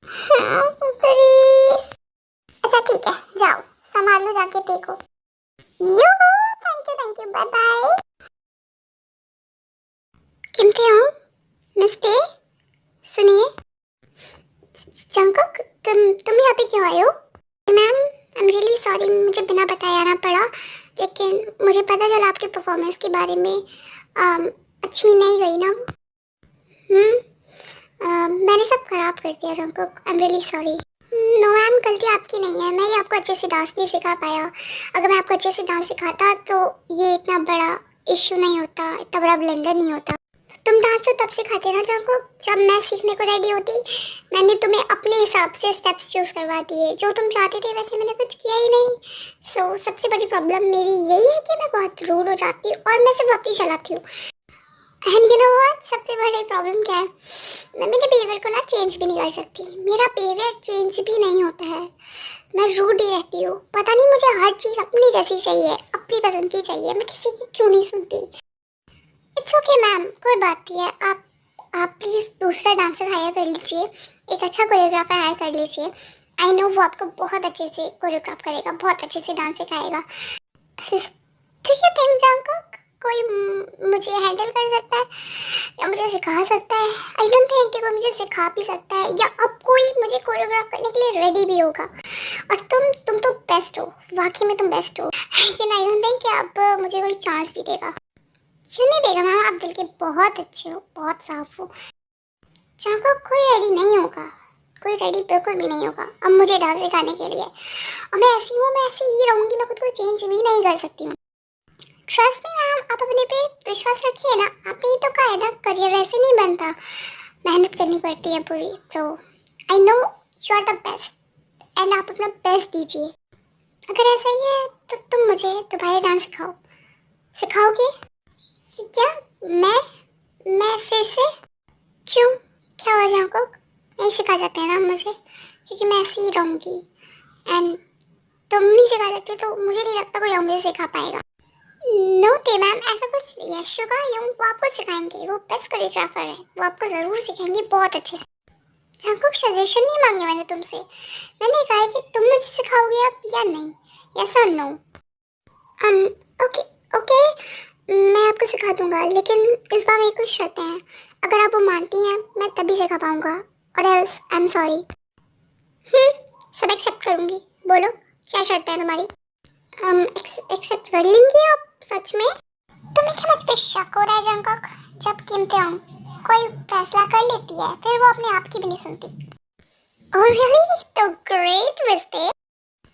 Please. अच्छा ठीक है, जाओ संभाल लो, जाके देखो। You, thank you, bye bye. किमते हो? नमस्ते। सुनिए, जंकुक, तुम यहाँ पे क्यों आए हो? Ma'am, I am really sorry, मुझे बिना बताए आना पड़ा, लेकिन मुझे पता चला आपके परफॉर्मेंस के बारे में अच्छी नहीं गई ना। मैंने सब खराब कर दिया Jungkook, I am really sorry. No ma'am, गलती आपकी नहीं है, मैं ही आपको अच्छे से डांस नहीं सिखा पाया। अगर मैं आपको अच्छे से डांस सिखाता तो ये इतना बड़ा इश्यू नहीं होता, इतना बड़ा ब्लंडर नहीं होता। तुम डांस तो तब सिखाते ना जंकुक जब मैं सीखने को रेडी होती। मैंने तुम्हें अपने हिसाब से स्टेप्स चूज करवा दिए, जो तुम चाहते थे वैसे मैंने कुछ किया ही नहीं। सबसे बड़ी प्रॉब्लम मेरी यही है कि मैं बहुत रूड हो जाती हूँ और मैं सिर्फ अपनी चलाती हूँ। एंड यू नो व्हाट, सबसे बड़ी प्रॉब्लम क्या है, मैं मेरे बिहेवियर को ना चेंज भी नहीं कर सकती। मेरा बिहेवियर चेंज भी नहीं होता है, मैं रूड ही रहती हूँ। पता नहीं मुझे हर चीज़ अपनी जैसी चाहिए, अपनी पसंद की चाहिए, मैं किसी की क्यों नहीं सुनती। इट्स ओके मैम, कोई बात नहीं है। आप प्लीज़ दूसरा डांसर हायर कर लीजिए, एक अच्छा कोरियोग्राफर हायर कर लीजिए। आई नो वो आपको बहुत अच्छे से कोरियोग्राफ करेगा, बहुत अच्छे से डांस सिखाएगा। डू यू थिंक जांको कोई मुझे हैंडल कर सकता है या मुझे सिखा सकता है? आई डोंट थिंक कि कोई मुझे सिखा भी सकता है या अब कोई मुझे कोरियोग्राफ करने के लिए रेडी भी होगा। और तुम तो बेस्ट हो, वाकई में तुम बेस्ट हो, लेकिन आई डोंट थिंक कि अब मुझे कोई चांस भी देगा। क्यों नहीं देगा मैम, आप दिल के बहुत अच्छे हो, बहुत साफ हो। चाहो कोई रेडी नहीं होगा, कोई रेडी बिल्कुल भी नहीं होगा अब मुझे डांस सिखाने के लिए। और मैं ऐसी हूँ, मैं ऐसी ही रहूँगी, मैं खुद को चेंज भी नहीं कर सकती हूँ। ट्रस्ट मी मैम, आप अपने पे विश्वास रखिए ना। आपने ही तो कहा है ना, करियर ऐसे नहीं बनता, मेहनत करनी पड़ती है पूरी। तो I know you are the best and आप अपना बेस्ट दीजिए। अगर ऐसा ही है तो तुम मुझे दोबारा डांस सिखाओगे? क्या? मैं फिर से? क्यों, क्या वजह को नहीं सिखा सकते ना मुझे, क्योंकि मैं ऐसी ही रहूँगी। एंड तुम नहीं सिखा सकते तो मुझे नहीं लगता कोई और मुझे सिखा पाएगा। नो ते मैम, ऐसा कुछ नहीं है। शुगा यंग वो आपको सिखाएंगे, वो बेस्ट कोरियोग्राफर है, वो आपको ज़रूर सिखाएंगे बहुत अच्छे से। आपको सजेशन नहीं मांगे मैंने तुमसे, मैंने कहा है कि तुम मुझे सिखाओगे अब या नहीं, यस और नो। ओके ओके, मैं आपको सिखा दूंगा, लेकिन इस बार मेरी कुछ शर्तें हैं। अगर आप वो मानती हैं मैं तभी सिखा पाऊंगा, और एल्स आई एम सॉरी। सब एक्सेप्ट करूंगी, बोलो क्या शर्त है तुम्हारी? एक्सेप्ट कर लेंगी आप सच में? तुम्हें क्या मुझ पे शक हो रहा है जंकक? जब कीमते हम कोई फैसला कर लेती है फिर वो अपने आप की भी नहीं सुनती। ओह रियली, तो ग्रेट मिस्टेक।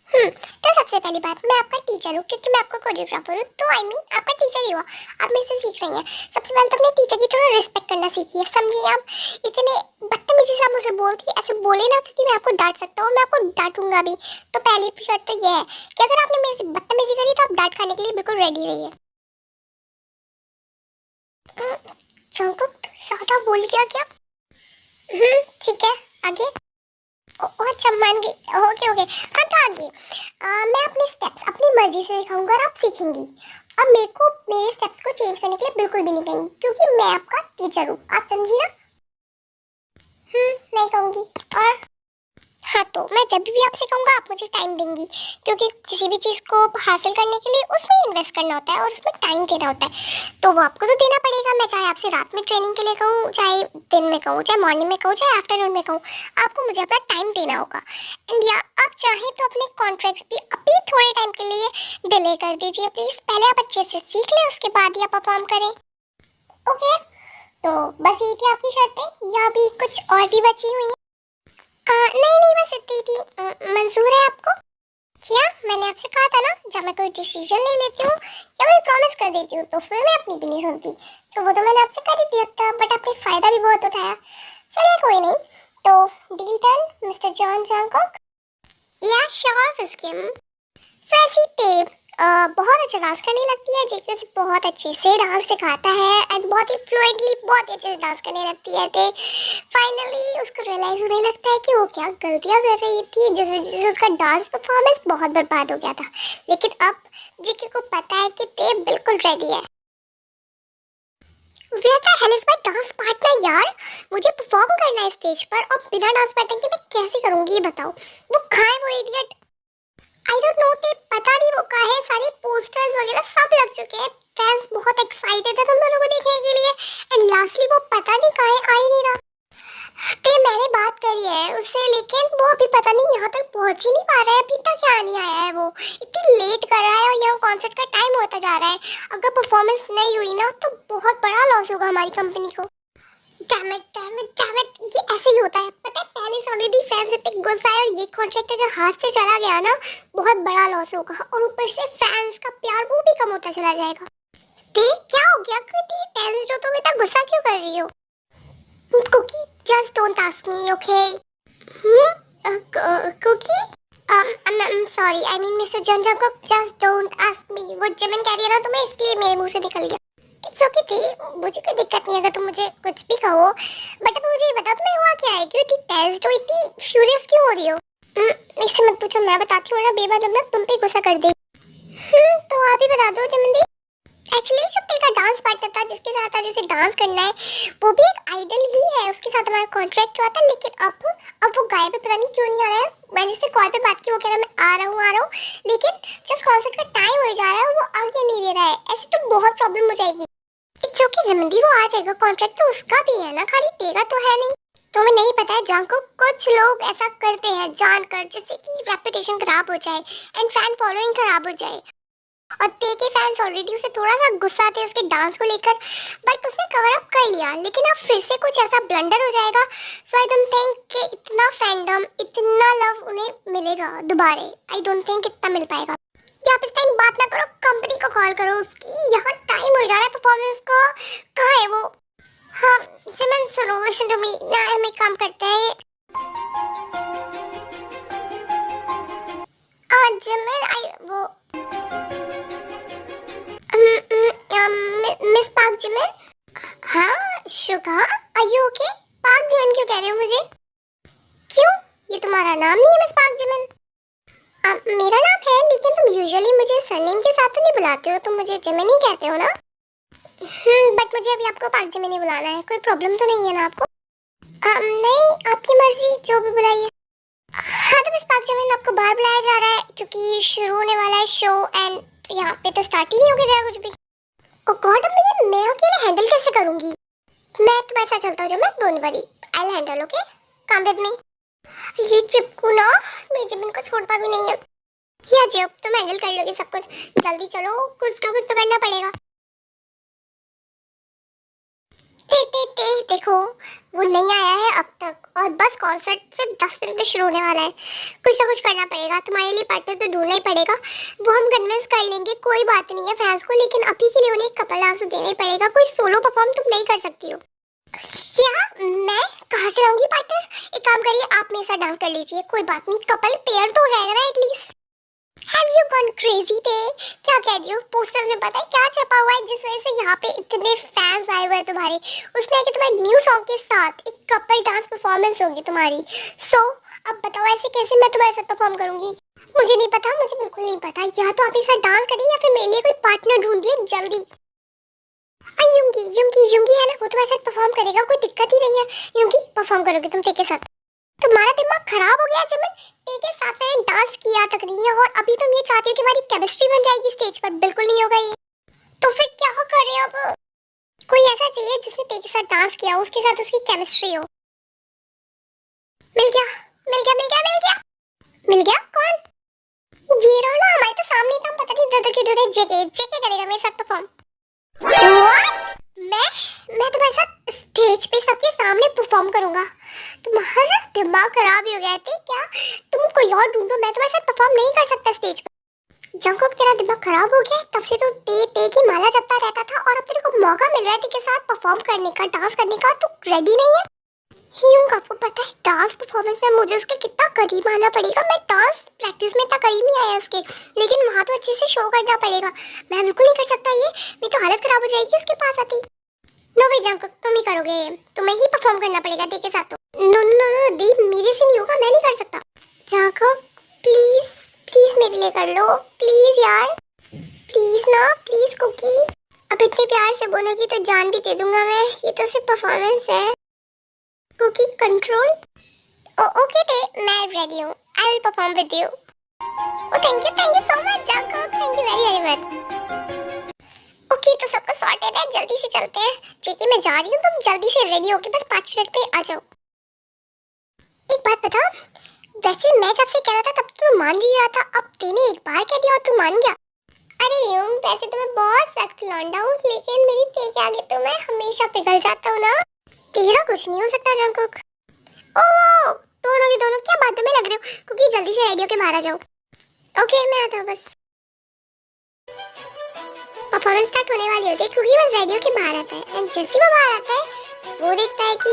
तो सबसे पहली बात, मैं आपका टीचर हूँ क्योंकि मैं आपका कोरियोग्राफर हूँ, तो आई मीन आपका टीचर ही हुआ, आप मेरे से सीख रही हैं। सबसे पहले तो अपने टीचर की थोड़ा रिस्पेक्ट करना सीखिए, समझिए। आप इतने बदतमीजी से आप मुझे बोलती है, ऐसे बोले ना क्योंकि मैं आपको डांट सकता हूँ, मैं आपको डांटूंगा भी। तो पहली शर्त तो ये है कि अगर आपने मेरे से बदतमीजी करी तो आप डांट खाने के लिए बिल्कुल रेडी रहिए। चंको साटा बोल गया क्या? ठीक है, आगे। अच्छा मान गई, ओके ओके। हाँ तो आगे मैं अपने स्टेप्स अपनी मर्जी से सिखाऊंगा और आप सीखेंगी। और मेरे को मेरे स्टेप्स को चेंज करने के लिए बिल्कुल भी नहीं कहेंगी, क्योंकि मैं आपका टीचर हूँ, आप समझी ना? नहीं कहूँगी। और हाँ, तो मैं जब भी आपसे कहूँगा आप मुझे टाइम देंगी, क्योंकि किसी भी चीज़ को हासिल करने के लिए उसमें इन्वेस्ट करना होता है और उसमें टाइम देना होता है, तो वो आपको तो देना पड़ेगा। मैं चाहे आपसे रात में ट्रेनिंग के लिए कहूँ, चाहे दिन में कहूँ, चाहे मॉर्निंग में कहूँ, चाहे आफ्टरनून में कहूँ, आपको मुझे अपना टाइम देना होगा। एंड या आप चाहें तो अपने कॉन्ट्रैक्ट्स भी अभी थोड़े टाइम के लिए डिले कर दीजिए प्लीज़। पहले आप अच्छे से सीख लें, उसके बाद ही आप परफॉर्म करें। ओके, तो बस ये थी आपकी शर्तें या अभी कुछ और भी बची हुई? नहीं नहीं, बस इतनी थी। मंजूर है आपको? क्या मैंने आपसे कहा था ना, जब मैं कोई डिसीजन ले लेती हूँ या कोई प्रॉमिस कर देती हूँ तो फिर मैं अपनी भी नहीं सुनती। तो वो तो मैंने आपसे कर ही दिया था, बट आपने फ़ायदा भी बहुत उठाया। चलिए कोई नहीं, तो डील डन मिस्टर जॉन जॉनकॉक। या श्योर स्किम। तो ऐसी टेप बहुत अच्छा डांस करने लगती है, जेपी उसे बहुत अच्छे से डांस सिखाता है एंड बहुत ही फ्लुएंटली बहुत ही अच्छे से डांस करने लगती है। तो फाइनली उसको रियलाइज होने लगता है कि वो क्या गलतियां कर रही थी, जिस वजह से उसका डांस परफॉर्मेंस बहुत बर्बाद हो गया था। लेकिन अब जेके को पता है कि टेप बिल्कुल रेडी है। Where the hell is my dance partner यार? मुझे परफॉर्म करना है स्टेज पर और बिना डांस पार्टनर के मैं कैसे करूंगी ये बताओ। वो कहाँ है वो इडियट? आई डोंट नो, ते पता नहीं वो कहाँ है। सारे पोस्टर्स वगैरह सब लग चुके हैं, फैंस बहुत एक्साइटेड है तुम दोनों को देखने के लिए। एंड लास्टली वो पता नहीं कहाँ है, आ ही नहीं रहा। ते मैंने बात करी है उससे, लेकिन वो अभी पता नहीं यहाँ तक पहुँच ही नहीं पा रहा है, अभी तक यहाँ नहीं आया है। वो इतनी लेट कर रहा है और यहाँ कॉन्सर्ट का टाइम होता जा रहा है। अगर परफॉर्मेंस नहीं हुई ना तो बहुत बड़ा लॉस होगा हमारी कंपनी को। Damn it damn it damn it, ये ऐसे ही होता है पता है। पहले से ऑलरेडी फैंस इतने गुस्सा है और ये कॉन्ट्रैक्ट अगर हाथ से चला गया ना बहुत बड़ा लॉस होगा। और ऊपर से फैंस का प्यार वो भी कम होता चला जाएगा। देख क्या हो गया, क्यों टेंस जो तुम इतना गुस्सा क्यों कर रही हो? Cookie just don't ask me, okay? Cookie? I'm sorry, I mean Mr. Jungkook, just don't ask me. वो जिमिन कह रही है ना तुम्हें, इसलिए मेरे मुंह से निकल गया। It's okay थी, मुझे कोई दिक्कत नहीं अगर तुम मुझे कुछ भी कहो। बट अब मुझे ये बताओ तुम्हें हुआ क्या है, क्यों इतनी टेंस्ड हो, इतनी फ्यूरियस क्यों हो रही हो? इससे मत पूछो, मैं बताती हूँ ना बेबाद ना तुम पे गुस्सा कर देगी। तो आप ही बता दो जिमिन दी। एक्चुअली जब तेरा डांस पार्टनर था जिसके साथ आज उसे डांस करना है, वो भी एक आइडल ही है, उसके साथ हमारा कॉन्ट्रैक्ट हुआ था। लेकिन अब वो गायब है, पता नहीं क्यों नहीं आ रहा है। मैंने उससे कॉल पे बात की, वो कह रहा है मैं आ रहा हूँ, लेकिन जस्ट कॉन्सर्ट का टाइम हो जा रहा है वो आगे नहीं दे रहा है। ऐसे तो बहुत प्रॉब्लम हो जाएगी। इट्स ओके जमंदी, वो आ जाएगा, कॉन्ट्रैक्ट तो उसका भी है ना, खाली तेरा तो है नहीं। तुम्हें नहीं पता है जांको, कुछ लोग ऐसा करते हैं जानकर, जिससे कि रेपुटेशन खराब हो जाए एंड फैन फॉलोइंग खराब हो जाए। और ते के फैंस ऑलरेडी उसे थोड़ा सा गुस्सा थे उसके डांस को लेकर, बट उसने कवर अप कर लिया। लेकिन अब फिर से कुछ ऐसा ब्लंडर हो जाएगा, सो आई डोंट थिंक कि इतना फैंडम, इतना लव उन्हें मिलेगा दोबारा। आई डोंट थिंक इतना मिल पाएगा। या आप इस टाइम बात ना करो, कंपनी को कॉल करो उसकी, यहाँ टाइम हो जा रहा है परफॉर्मेंस का। कहाँ है वो? हाँ सिमन सुनो, लिसन टू मी ना, हम एक काम करते हैं। जिमिन आई वो मिस पार्क जिमिन। हाँ Suga, are you okay? Park Jimin क्यों कह रहे हो मुझे? क्यों, ये तुम्हारा नाम नहीं है मिस पार्क जिमिन? मेरा नाम है, लेकिन तुम यूजुअली मुझे सरनेम के साथ तो नहीं बुलाते हो, तुम मुझे जिमिन ही कहते हो ना? बट मुझे अभी आपको पार्क जिमिन ही बुलाना है, कोई प्रॉब्लम तो नहीं है ना आपको? नहीं, आपकी मर्जी, जो भी बुलाइए। हाँ तो मिस पार्क जिमिन आपको बाहर बुलाया जा रहा है क्योंकि शुरू होने वाला है शो, एंड यहाँ पे तो स्टार्ट ही नहीं हो गया कुछ भी। ओह गॉड, अब मैं अकेले हैंडल कैसे करूंगी? मैं तुम्हारे साथ चलता हूँ जब, मैं don't worry, I will handle, okay? Come with me. ये चिपकू ना मेरे जिमिन को छोड़ता भी नहीं है। या जब तुम हैंडल कर लोगे सब कुछ, जल्दी चलो, कुछ तो करना पड़ेगा। देखो वो नहीं आया है अब तक, और बस कॉन्सर्ट से 10 मिनट में शुरू होने वाला है। कुछ ना कुछ करना पड़ेगा, तुम्हारे लिए पार्टनर तो ढूंढना ही पड़ेगा। वो हम कन्विंस कर लेंगे, कोई बात नहीं है फैंस को, लेकिन अभी के लिए उन्हें एक कपल डांस देना ही पड़ेगा। कोई सोलो परफॉर्म तुम नहीं कर सकती हो। क्या मैं कहाँ से लाऊंगी पार्टनर? एक काम करिए, आप मेरे साथ डांस कर लीजिए, कोई बात नहीं, कपल पेयर तो हो जाएगा ना at least. Have you gone crazy थे? क्या कह रही हो? पोस्टर्स में पता है क्या छपा हुआ है जिस वजह से यहाँ पे इतने फैंस आए हुए हैं तुम्हारे? उसमें है कि तुम्हारे न्यू सॉन्ग के साथ एक कपल डांस परफॉर्मेंस होगी तुम्हारी। सो अब बताओ ऐसे कैसे मैं तुम्हारे साथ परफॉर्म करूंगी? मुझे नहीं पता, मुझे बिल्कुल नहीं पता। या तो आप मेरे साथ डांस करिए या फिर मेरे लिए कोई पार्टनर ढूंढिए जल्दी। युंगी युंगी युंगी है ना, वो तुम्हारे साथ परफॉर्म करेगा, कोई दिक्कत ही नहीं है। युंगी परफॉर्म करोगे तुम के साथ? तुम्हारा दिमाग खराब हो गया जिमिन, के साथ मैंने डांस किया तक नहीं है और अभी तुम ये चाहती हो कि हमारी केमिस्ट्री बन जाएगी स्टेज पर? बिल्कुल नहीं होगा ये। तो फिर क्या करें अब? कोई ऐसा चाहिए जिसने के साथ डांस किया हो, उसके साथ उसकी केमिस्ट्री हो। मिल गया मिल गया मिल गया मिल गया मिल गया। कौन? ये रहो ना, हमारे तो सामने था, पता नहीं दर की डरे। जेके जेके करेगा मेरे साथ परफॉर्म। व्हाट? मैं तुम्हारे साथ स्टेज पे सबके सामने परफॉर्म करूंगा? तुम्हारा दिमाग खराब हो गया थे क्या? तुम कोई और ढूंढो, मैं तुम्हारे साथ परफॉर्म नहीं कर सकता स्टेज पर। जंकुक तेरा दिमाग खराब हो गया, तब से तो ते की माला जपता रहता था और अब तेरे को मौका मिल रहा है के साथ परफॉर्म करने का, डांस करने का, तो रेडी नहीं है? ह्यूंग आपको पता है डांस परफॉर्मेंस में मुझे उसके कितना करीब आना पड़ेगा। मैं डांस प्रैक्टिस में इतना करीब नहीं आया उसके, लेकिन वहाँ तो अच्छे से शो करना पड़ेगा। मैं बिल्कुल नहीं कर सकता ये, मेरी तो हालत खराब हो जाएगी उसके पास आती। नो वे जंकुक, तुम ही करोगे, तुम्हें ही परफॉर्म करना पड़ेगा ते के साथ। तो नो नो नो दीप, मेरे से नहीं होगा, मैं नहीं कर सकता। जंकुक प्लीज प्लीज मेरे लिए कर लो, प्लीज यार, प्लीज ना, प्लीज कुकी। अब इतनी इतने प्यार से बोलोगी तो जान भी दे दूंगा मैं। ये तो सिर्फ परफॉर्मेंस है। Cookie control. ओके दे, मैं रेडी हूँ। I will perform with you. Oh thank you so much Jungkook, thank you very very much. Okay तो सबको सॉर्टेड है, जल्दी से चलते हैं। ठीक है मैं जा रही हूँ, तुम जल्दी से रेडी होके बस 5 मिनट पे आ जाओ। एक बात बता, वैसे मैं जब से कह रहा था तब तो मान ही रहा था, अब तूने एक बार कह दिया और तू मान गया। अरे यूं वैसे तो मैं बहुत सख्त लौंडा हूँ, लेकिन मेरी तेरे के आगे तो मैं हमेशा पिघल जाता हूँ ना। तेरा कुछ नहीं हो सकता जंकुक। ओह दोनों के दोनों क्या बातों में लग रहे हो, क्योंकि जल्दी से रेडी होके बाहर आ जाओ। ओके मैं आता हूँ बस। परफॉर्मेंस स्टार्ट होने वाली होती है क्योंकि बस रेडी होके बाहर आता है, एंड जैसे वो बाहर आता है वो देखता है कि